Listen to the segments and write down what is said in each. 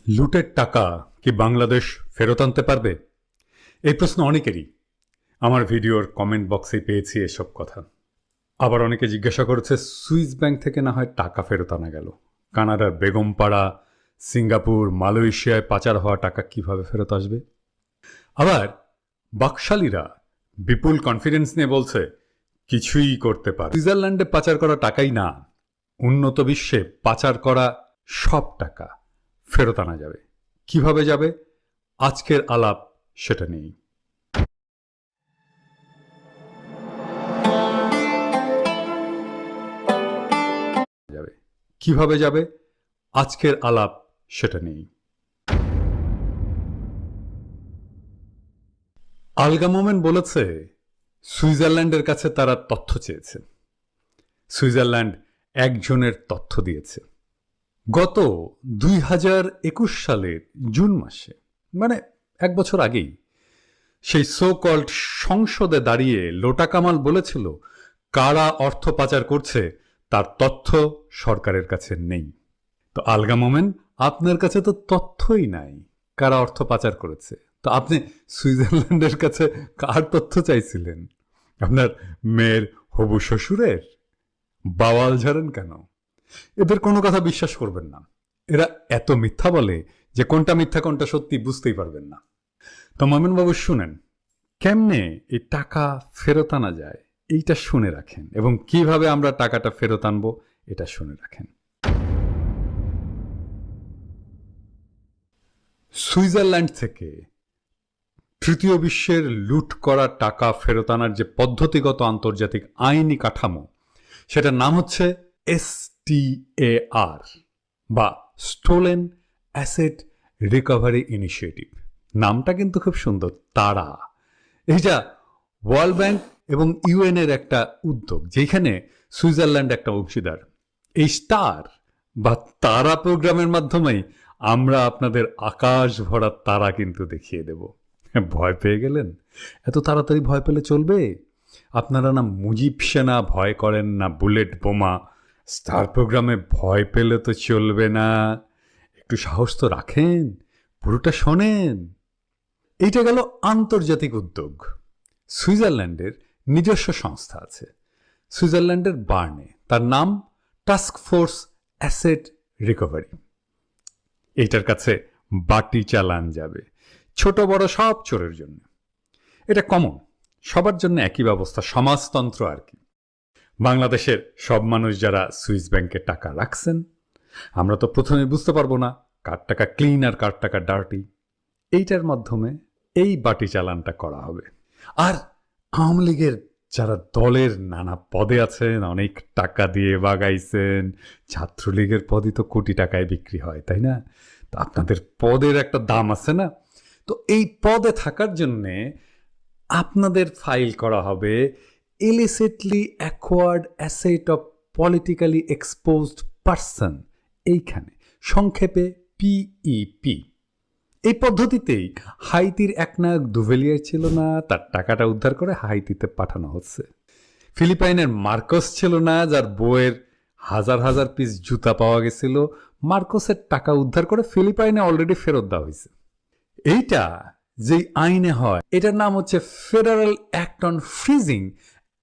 লুটের টাকা কি বাংলাদেশ ফেরত আনতে পারবে? এই প্রশ্ন অনেকেরই। আমার ভিডিওর কমেন্ট বক্সে পেয়েছি এসব কথা। আবার অনেকে জিজ্ঞাসা করেছে, সুইস ব্যাংক থেকে না হয় টাকা ফেরত আনা গেল, কানাডার বেগমপাড়া, সিঙ্গাপুর, মালয়েশিয়ায় পাচার হওয়া টাকা কিভাবে ফেরত আসবে? আবার বাকশালীরা বিপুল কনফিডেন্স নিয়ে বলছে কিছুই করতে পারে। সুইজারল্যান্ডে পাচার করা টাকাই না, উন্নত বিশ্বে পাচার করা সব টাকা ফেরত আনা যাবে। কিভাবে যাবে? আজকের আলাপ সেটা নেই। কিভাবে যাবে? আজকের আলাপ সেটা নেই। আলগা মোমেন বলেছে সুইজারল্যান্ডের কাছে তারা তথ্য চেয়েছে। সুইজারল্যান্ড একজনের তথ্য দিয়েছে। গত 2021 সালের জুন মাসে, মানে 1 বছর আগেই, সেই সো কল্ড সংসদে দাঁড়িয়ে লোটা কামাল বলেছিল কারা অর্থ পাচার করছে তার তথ্য সরকারের কাছে নেই। তো আলগা মোমেন, আপনার কাছে তো তথ্যই নাই কারা অর্থ পাচার করেছে, তো আপনি সুইজারল্যান্ডের কাছে কার তথ্য চাইছিলেন? আপনার মেয়ের হবু শ্বশুরের? বাওয়াল ঝাড়েন কেন? এদের কোনো কথা বিশ্বাস করবেন না। এরা এত মিথ্যা বলে যে কোনটা মিথ্যা কোনটা সত্যি বুঝতেই পারবেন না। তো মোমেন বাবু, শুনেন, কেমনে এই টাকা ফেরত আনা যায় এইটা শুনে রাখেন, এবং কিভাবে আমরা টাকাটা ফেরত আনবো এটা শুনে রাখেন। সুইজারল্যান্ড থেকে তৃতীয় বিশ্বের লুট করা টাকা ফেরত আনার যে পদ্ধতিগত আন্তর্জাতিক আইনি কাঠামো, সেটার নাম হচ্ছে STAR বা স্টোলেন অ্যাসেট রিকভারি ইনিশিয়েটিভ। নামটা কিন্তু খুব সুন্দর, তারা। এইটা ওয়ার্ল্ড ব্যাংক এবং UN এর একটা উদ্যোগ, যেখানে সুইজারল্যান্ড একটা অংশীদার। এই স্টার বা তারা প্রোগ্রামের মাধ্যমেই আমরা আপনাদের আকাশ ভরা তারা কিন্তু দেখিয়ে দেব। ভয় পেয়ে গেলেন? এত তাড়াতাড়ি ভয় পেলে চলবে? আপনারা না মুজিব সেনা ভয় করেন, না বুলেট বোমা। স্টার প্রোগ্রামে ভয় পেলে তো চলবে না। একটু সাহস তো রাখেন, পুরোটা শোনেন। এইটা গেল আন্তর্জাতিক উদ্যোগ। সুইজারল্যান্ডের নিজস্ব সংস্থা আছে, সুইজারল্যান্ডের বার্নে। তার নাম টাস্ক ফোর্স অ্যাসেট রিকভারি। এইটার কাছে বাটি চালান যাবে, ছোট বড় সব চোরের জন্য। এটা কমন, সবার জন্য একই ব্যবস্থা, সমাজতন্ত্র আর কি। বাংলাদেশের সব মানুষ যারা সুইস ব্যাংকে টাকা রাখছেন, আমরা তো প্রথমে বুঝতে পারবো না কার টাকা ক্লিন আর কার টাকা ডার্টি। এইটার মাধ্যমে এই বাটি চালানটা করা হবে। আর আওয়ামী লীগের যারা দলের নানা পদে আছেন, অনেক টাকা দিয়ে বাগাইছেন, ছাত্রলীগের পদই তো কোটি টাকায় বিক্রি হয়, তাই না? তো আপনাদের পদের একটা দাম আছে না? তো এই পদে থাকার জন্যে আপনাদের ফাইল করা হবে illicitly acquired asset of politically exposed person, এইখানে সংক্ষেপে PEP। এই পদ্ধতিতেই হাইতির একনায়ক দুভেলিয়ার ছিল না, তার টাকাটা উদ্ধার করে হাইতিতে পাঠানো হচ্ছে। ফিলিপাইনের মার্কোস ছিল না, যার বউয়ের হাজার হাজার পিস জুতা পাওয়া গেছিল, মার্কোসের টাকা উদ্ধার করে ফিলিপাইনে অলরেডি ফেরত দেওয়া হয়েছে। এইটা যেই আইনে হয়, এটার নাম হচ্ছে federal act on freezing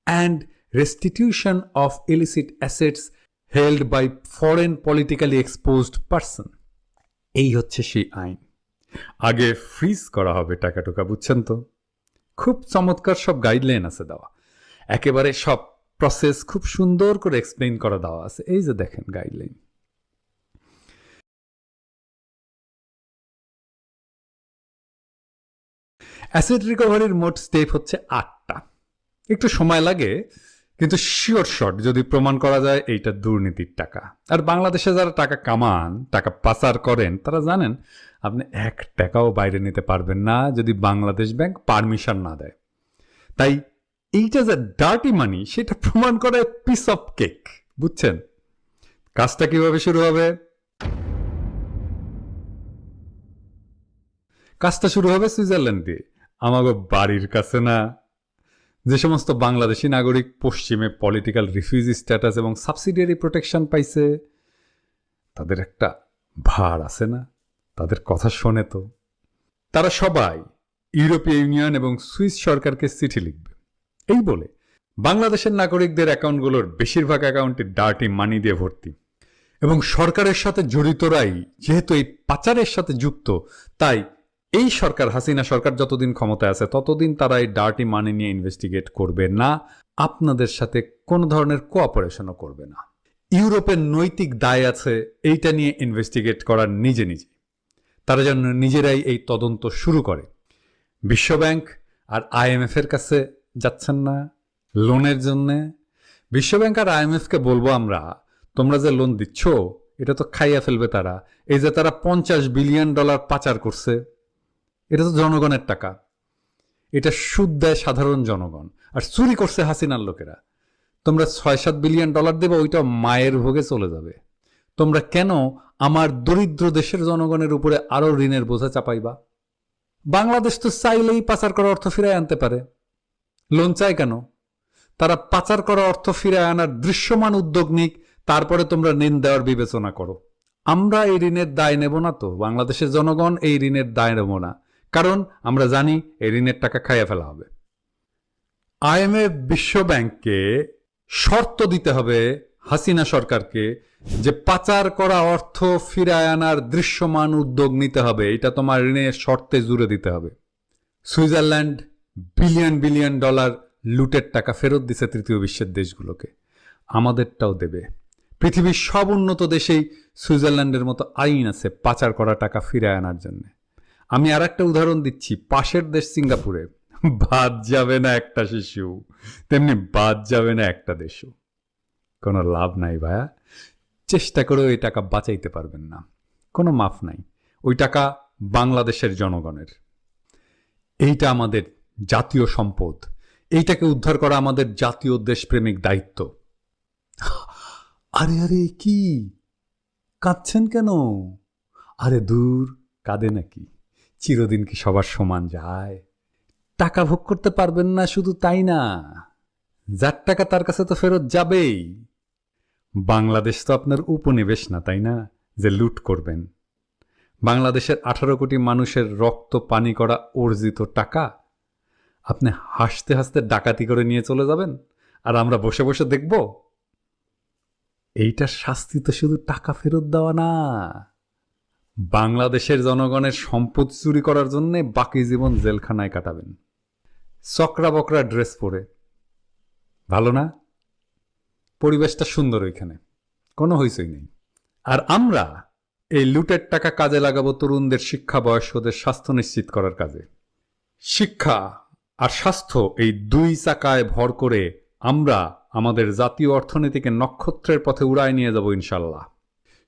and restitution of illicit assets held by foreign politically exposed person. এই হচ্ছে সেই আইন। আগে ফ্রিজ করা হবে টাকা টুকা, বুঝছেন তো? খুব চমৎকার সব গাইডলাইন আছে দেওয়া, একেবারে সব প্রসেস খুব সুন্দর করে এক্সপ্লেইন করা দেওয়া আছে। এই যে দেখেন গাইডলাইন। অ্যাসেট রিকভারির মোট স্টেপ হচ্ছে 8টা। একটু সময় লাগে, কিন্তু শিওর শট যদি প্রমাণ করা যায় এইটা দুর্নীতির টাকা। আর বাংলাদেশে যারা টাকা কামান, টাকা পাচার করেন, তারা জানেন আপনি 1 টাকাও বাইরে নিতে পারবেন না যদি বাংলাদেশ ব্যাংক পারমিশন না দেয়। তাই এইটা যে ডার্টি মানি, সেটা প্রমাণ করা পিস অফ কেক, বুঝছেন? কাজটা কিভাবে শুরু হবে? কাজটা শুরু হবে সুইজারল্যান্ড দিয়ে, আমাগো বাড়ির কাছে না? যে সমস্ত বাংলাদেশি নাগরিক পশ্চিমে পলিটিক্যাল রিফিউজি স্ট্যাটাস এবং সাবসিডিয়ারি প্রোটেকশন পাইছে, তাদের একটা ভার আছে না? তাদের কথা শোনে তো। তারা সবাই ইউরোপীয় ইউনিয়ন এবং সুইস সরকারকে চিঠি লিখবে এই বলে বাংলাদেশের নাগরিকদের অ্যাকাউন্টগুলোর বেশিরভাগ অ্যাকাউন্টে ডার্টি মানি দিয়ে ভর্তি, এবং সরকারের সাথে জড়িতরাই যেহেতু এই পাচারের সাথে যুক্ত, তাই এই সরকার, হাসিনা সরকার যতদিন ক্ষমতায় আছে ততদিন তারা এই ডার্টি মানি নিয়ে ইনভেস্টিগেট করবে না, আপনাদের সাথে কোনো ধরনের কোঅপারেশনও করবে না। ইউরোপের নৈতিক দায় আছে এইটা নিয়ে ইনভেস্টিগেট করার নিজে নিজে, তারা যেন নিজেরাই এই তদন্ত শুরু করে। বিশ্বব্যাংক আর IMF এর কাছে যাচ্ছেন না লোনের জন্যে? বিশ্বব্যাংক আর IMF কে বলবো আমরা, তোমরা যে লোন দিচ্ছ এটা তো খাইয়া ফেলবে তারা। এই যে তারা $50 বিলিয়ন পাচার করছে, এটা তো জনগণের টাকা, এটা সুদ দেয় সাধারণ জনগণ, আর চুরি করছে হাসিনার লোকেরা। তোমরা $6-7 বিলিয়ন দেবে, ওইটা মায়ের ভোগে চলে যাবে। তোমরা কেন আমার দরিদ্র দেশের জনগণের উপরে আরো ঋণের বোঝা চাপাইবা? বাংলাদেশ তো চাইলেই পাচার করা অর্থ ফিরায় আনতে পারে, লোন চায় কেন? তারা পাচার করা অর্থ ফিরায় আনার দৃশ্যমান উদ্যোগ নিক, তারপরে তোমরা ঋণ দেওয়ার বিবেচনা করো। আমরা এই ঋণের দায় নেব না তো, বাংলাদেশের জনগণ এই ঋণের দায় নেব না, কারণ আমরা জানি এই ঋণের টাকা খাইয়া ফেলা হবে। IMF বিশ্বব্যাংককে শর্ত দিতে হবে হাসিনা সরকারকে যে পাচার করা অর্থ ফিরায় আনার দৃশ্যমান উদ্যোগ নিতে হবে, এটা তোমার ঋণের শর্তে জুড়ে দিতে হবে। সুইজারল্যান্ড বিলিয়ন বিলিয়ন ডলার লুটের টাকা ফেরত দিছে তৃতীয় বিশ্বের দেশগুলোকে, আমাদেরটাও দেবে। পৃথিবীর সব উন্নত দেশেই সুইজারল্যান্ডের মতো আইন আছে পাচার করা টাকা ফিরায় আনার জন্য। আমি আর একটা উদাহরণ দিচ্ছি, পাশের দেশ সিঙ্গাপুরে বাদ যাবে না একটা শিশু, তেমনি বাদ যাবে না একটা দেশও। কোনো লাভ নাই ভাইয়া, চেষ্টা করে ওই টাকা বাঁচাইতে পারবেন না, কোনো মাফ নাই। ওই টাকা বাংলাদেশের জনগণের, এইটা আমাদের জাতীয় সম্পদ, এইটাকে উদ্ধার করা আমাদের জাতীয় দেশপ্রেমিক দায়িত্ব। আরে আরে কি কাঁদছেন কেন? আরে দূর, কাঁদে নাকি? চিরদিন কি সবার সমান যায়? টাকা ভোগ করতে পারবেন না, শুধু তাই না, যার টাকা তার কাছে তো ফেরত যাবেই। বাংলাদেশ তো আপনার উপনিবেশ না, তাই না, যে লুট করবেন? বাংলাদেশের 18 কোটি মানুষের রক্ত পানি করা অর্জিত টাকা আপনি হাসতে হাসতে ডাকাতি করে নিয়ে চলে যাবেন, আর আমরা বসে বসে দেখব? এইটার শাস্তি তো শুধু টাকা ফেরত দেওয়া না, বাংলাদেশের জনগণের সম্পদ চুরি করার জন্য বাকি জীবন জেলখানায় কাটাবেন, চকরা বকরা ড্রেস পরে। ভালো না? পরিবেশটা সুন্দর, ওইখানে কোনো হইচই নেই। আর আমরা এই লুটের টাকা কাজে লাগাবো তরুণদের শিক্ষা, বয়স্কদের স্বাস্থ্য নিশ্চিত করার কাজে। শিক্ষা আর স্বাস্থ্য, এই দুই চাকায় ভর করে আমরা আমাদের জাতীয় অর্থনীতিকে নক্ষত্রের পথে উড়ায় নিয়ে যাব ইনশাল্লাহ।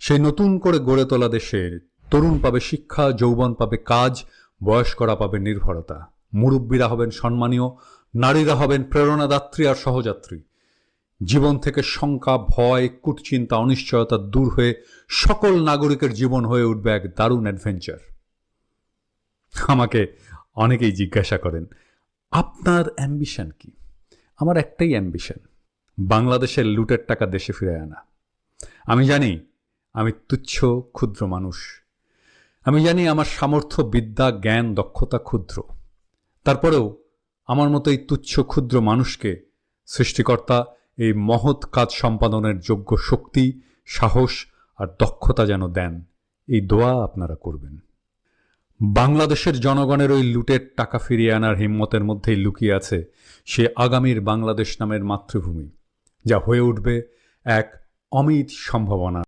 সেই নতুন করে গড়ে তোলা দেশের তরুণ পাবে শিক্ষা, যৌবন পাবে কাজ, বয়স্করা পাবে নির্ভরতা, মুরব্বীরা হবেন সম্মানীয়, নারীরা হবেন প্রেরণাদাত্রী আর সহযাত্রী। জীবন থেকে শঙ্কা, ভয়, কুটচিন্তা, অনিশ্চয়তা দূর হয়ে সকল নাগরিকের জীবন হয়ে উঠবে এক দারুণ অ্যাডভেঞ্চার। আমাকে অনেকেই জিজ্ঞাসা করেন, আপনার অ্যাম্বিশন কি? আমার একটাই অ্যাম্বিশন, বাংলাদেশের লুটের টাকা দেশে ফিরে আনা। আমি জানি আমি তুচ্ছ ক্ষুদ্র মানুষ, আমি জানি আমার সামর্থ্য, বিদ্যা, জ্ঞান, দক্ষতা ক্ষুদ্র। তারপরেও আমার মতো এই তুচ্ছ ক্ষুদ্র মানুষকে সৃষ্টিকর্তা এই মহৎ কাজ সম্পাদনের যোগ্য শক্তি, সাহস আর দক্ষতা যেন দেন, এই দোয়া আপনারা করবেন। বাংলাদেশের জনগণের ওই লুটের টাকা ফিরিয়ে আনার হিম্মতের মধ্যেই লুকিয়ে আছে সে আগামীর বাংলাদেশ নামের মাতৃভূমি, যা হয়ে উঠবে এক অমিত সম্ভাবনা।